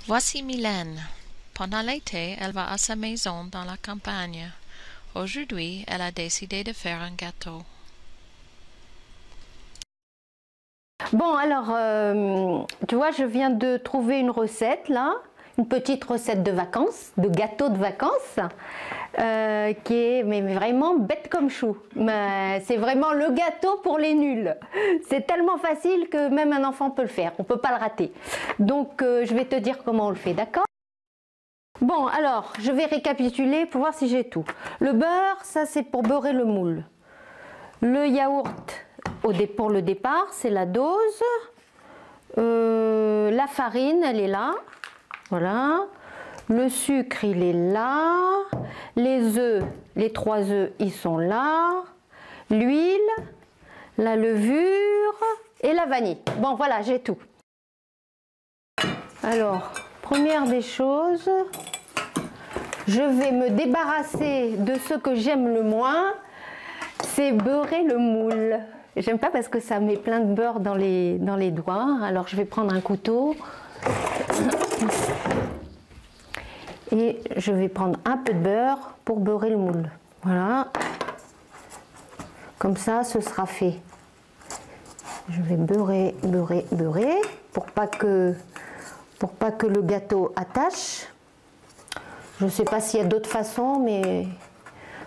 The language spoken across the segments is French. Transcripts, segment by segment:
Voici Mylène. Pendant l'été, elle va à sa maison dans la campagne. Aujourd'hui, elle a décidé de faire un gâteau. Bon, alors, tu vois, je viens de trouver une recette, là, une petite recette de vacances, de gâteau de vacances, qui est mais vraiment bête comme chou. C'est vraiment le gâteau pour les nuls. C'est tellement facile que même un enfant peut le faire, on ne peut pas le rater. Donc, je vais te dire comment on le fait, d'accord? Bon, alors, je vais récapituler pour voir si j'ai tout. Le beurre, ça c'est pour beurrer le moule. Le yaourt, pour le départ, c'est la dose. La farine, elle est là. Voilà. Le sucre, il est là. Les œufs, les 3 œufs, ils sont là. L'huile, la levure et la vanille. Bon, voilà, j'ai tout. Alors, première des choses, je vais me débarrasser de ce que j'aime le moins, c'est beurrer le moule. J'aime pas parce que ça met plein de beurre dans les doigts. Alors je vais prendre un couteau et je vais prendre un peu de beurre pour beurrer le moule. Voilà. Comme ça, ce sera fait. Je vais beurrer, beurrer, beurrer pour pas que le gâteau attache. Je ne sais pas s'il y a d'autres façons, mais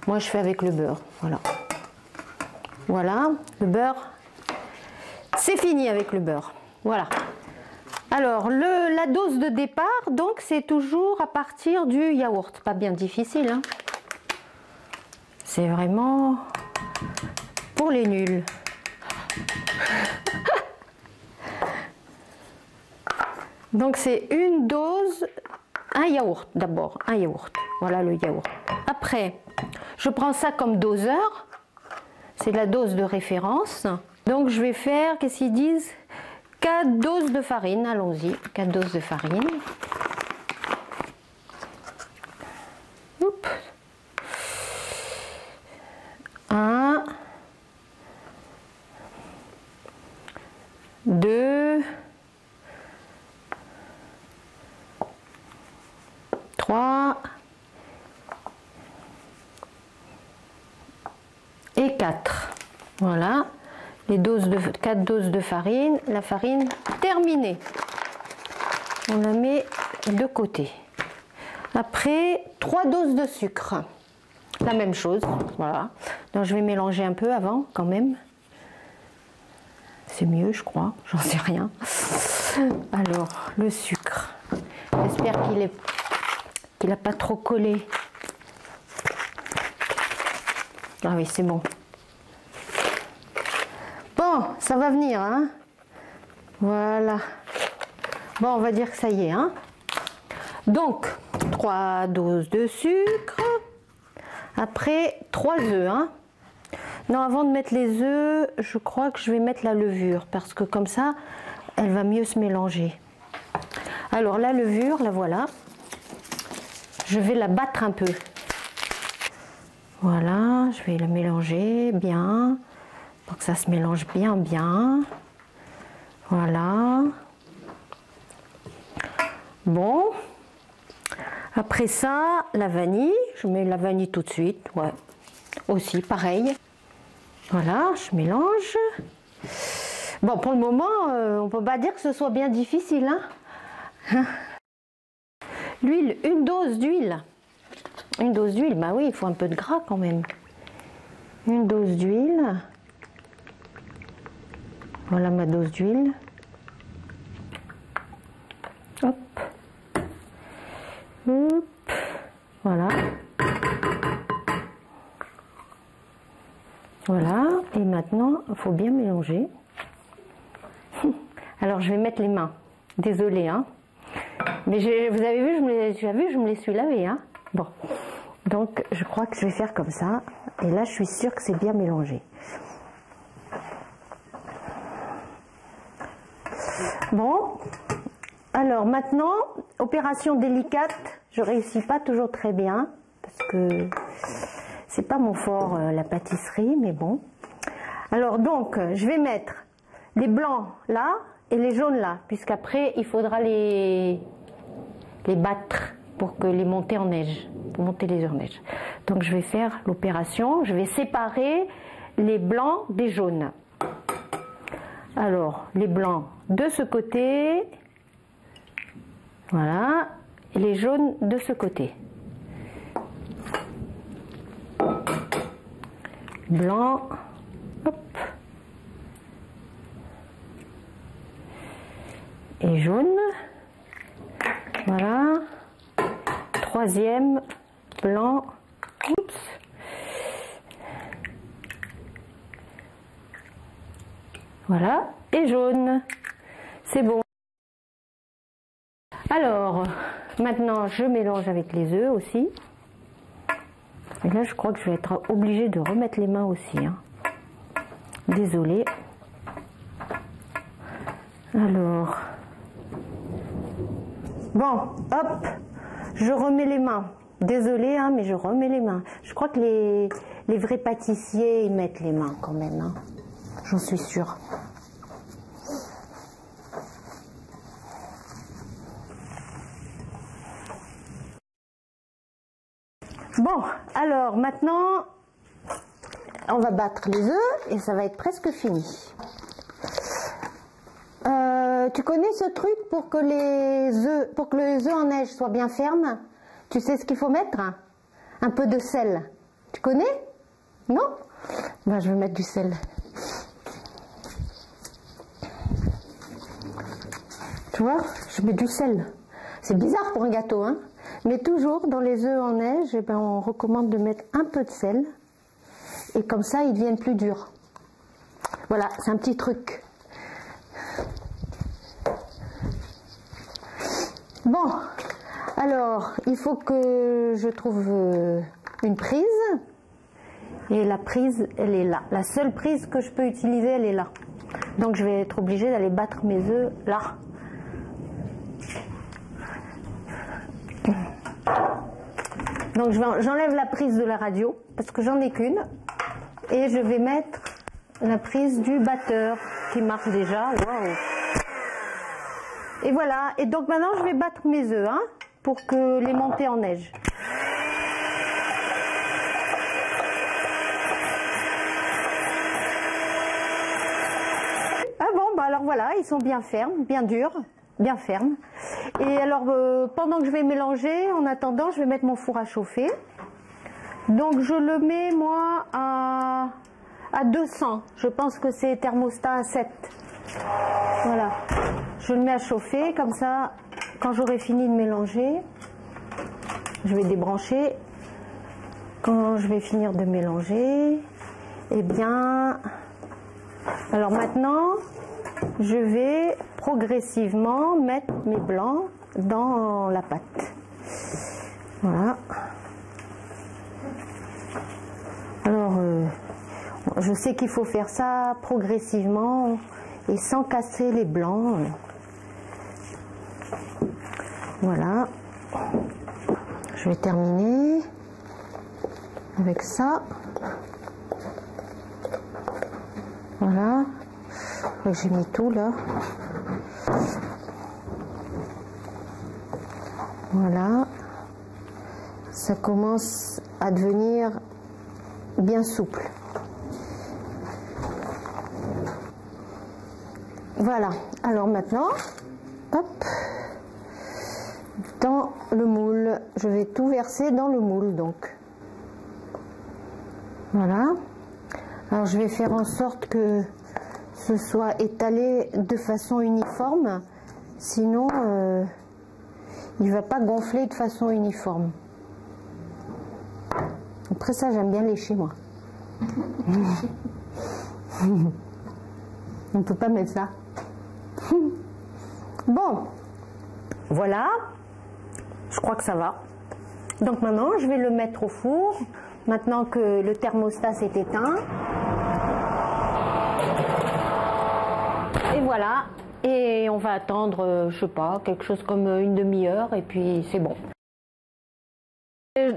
moi je fais avec le beurre. Voilà. Voilà, le beurre, c'est fini avec le beurre. Voilà. Alors, la dose de départ, donc, c'est toujours à partir du yaourt. Pas bien difficile, hein. C'est vraiment pour les nuls. Donc, c'est une dose, un yaourt d'abord, un yaourt. Voilà le yaourt. Après, je prends ça comme doseur. C'est la dose de référence. Donc je vais faire, qu'est-ce qu'ils disent? 4 doses de farine, allons-y, 4 doses de farine. Oups. 1, 2, 3 et 4. Voilà, les 4 doses de farine, la farine terminée. On la met de côté. Après, 3 doses de sucre. La même chose, voilà. Donc je vais mélanger un peu avant quand même. C'est mieux, je crois, j'en sais rien. Alors, le sucre. J'espère qu'il n'a pas trop collé. Ah oui, c'est bon. Bon, ça va venir, hein. Voilà. Bon, on va dire que ça y est, hein. Donc, 3 doses de sucre. Après, 3 œufs, hein. Non, avant de mettre les œufs, je crois que je vais mettre la levure, parce que comme ça, elle va mieux se mélanger. Alors, la levure, la voilà. Je vais la battre un peu. Voilà, je vais la mélanger bien, pour que ça se mélange bien, bien. Voilà. Bon. Après ça, la vanille. Je mets la vanille tout de suite. Ouais. Aussi, pareil. Voilà, je mélange. Bon, pour le moment, on ne peut pas dire que ce soit bien difficile, hein. L'huile, une dose d'huile. Une dose d'huile, bah oui, il faut un peu de gras quand même. Une dose d'huile. Voilà ma dose d'huile. Hop. Hop. Voilà. Voilà. Et maintenant, il faut bien mélanger. Alors, je vais mettre les mains. Désolée, hein. Mais vous avez vu, je me les suis lavées, hein. Bon. Donc, je crois que je vais faire comme ça. Et là, je suis sûre que c'est bien mélangé. Bon. Alors, maintenant, opération délicate. Je réussis pas toujours très bien. Parce que c'est pas mon fort, la pâtisserie. Mais bon. Alors, donc, je vais mettre les blancs là et les jaunes là. Puisqu'après, il faudra les les battre pour que les monter en neige, pour monter les œufs en neige. Donc je vais faire l'opération, je vais séparer les blancs des jaunes. Alors les blancs de ce côté, voilà, et les jaunes de ce côté. Blanc, hop, et jaune, voilà, troisième, blanc, oups, voilà, et jaune, c'est bon. Alors, maintenant je mélange avec les œufs aussi. Et là, je crois que je vais être obligée de remettre les mains aussi. Hein. Désolée. Alors. Bon, hop. Je remets les mains. Désolée, hein, mais je remets les mains. Je crois que les vrais pâtissiers, ils mettent les mains quand même. Hein. J'en suis sûre. Bon, alors maintenant, on va battre les œufs et ça va être presque fini. Tu connais ce truc pour que les œufs en neige soient bien fermes? Tu sais ce qu'il faut mettre? Un peu de sel. Tu connais? Non? Ben, je vais mettre du sel. Tu vois? Je mets du sel. C'est bizarre pour un gâteau, hein? Mais toujours, dans les œufs en neige, eh ben, on recommande de mettre un peu de sel. Et comme ça, ils deviennent plus durs. Voilà, c'est un petit truc. Bon, alors, il faut que je trouve une prise. Et la prise, elle est là. La seule prise que je peux utiliser, elle est là. Donc, je vais être obligée d'aller battre mes œufs là. Donc j'enlève la prise de la radio parce que j'en ai qu'une et je vais mettre la prise du batteur qui marche déjà. Wow. Et voilà, et donc maintenant je vais battre mes œufs hein, pour que les monter en neige. Ah bon, bah alors voilà, ils sont bien fermes, bien durs. Bien ferme. Et alors, pendant que je vais mélanger, en attendant, je vais mettre mon four à chauffer. Donc, je le mets, moi, à 200. Je pense que c'est thermostat à 7. Voilà. Je le mets à chauffer, comme ça, quand j'aurai fini de mélanger, je vais débrancher. Quand je vais finir de mélanger, eh bien... Alors maintenant... je vais progressivement mettre mes blancs dans la pâte. Voilà. Alors, je sais qu'il faut faire ça progressivement et sans casser les blancs. Voilà. Je vais terminer avec ça. Voilà. J'ai mis tout là. Voilà. Ça commence à devenir bien souple. Voilà. Alors maintenant, hop, dans le moule. Je vais tout verser dans le moule donc. Voilà. Alors je vais faire en sorte que ce soit étalé de façon uniforme, sinon il ne va pas gonfler de façon uniforme. Après ça, j'aime bien lécher moi. On ne peut pas mettre ça. Bon, voilà, je crois que ça va. Donc maintenant, je vais le mettre au four, maintenant que le thermostat s'est éteint. Et voilà, et on va attendre, je sais pas, quelque chose comme une demi-heure, et puis c'est bon.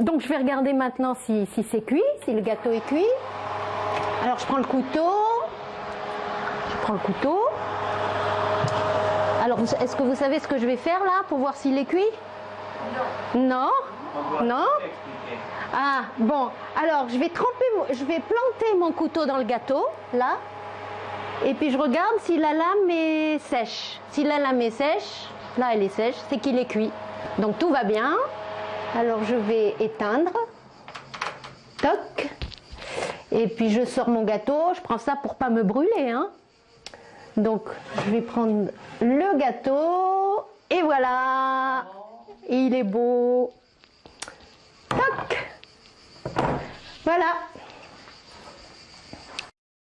Donc je vais regarder maintenant si c'est cuit, si le gâteau est cuit. Alors je prends le couteau. Alors est-ce que vous savez ce que je vais faire là, pour voir s'il est cuit? Non? On doit Non? expliquer. Ah, bon. Alors, je vais planter mon couteau dans le gâteau, là. Et puis, je regarde si la lame est sèche. Si la lame est sèche, là, elle est sèche, c'est qu'il est cuit. Donc, tout va bien. Alors, je vais éteindre. Toc. Et puis, je sors mon gâteau. Je prends ça pour pas me brûler, hein. Donc, je vais prendre le gâteau. Et voilà. Il est beau. Toc. Voilà.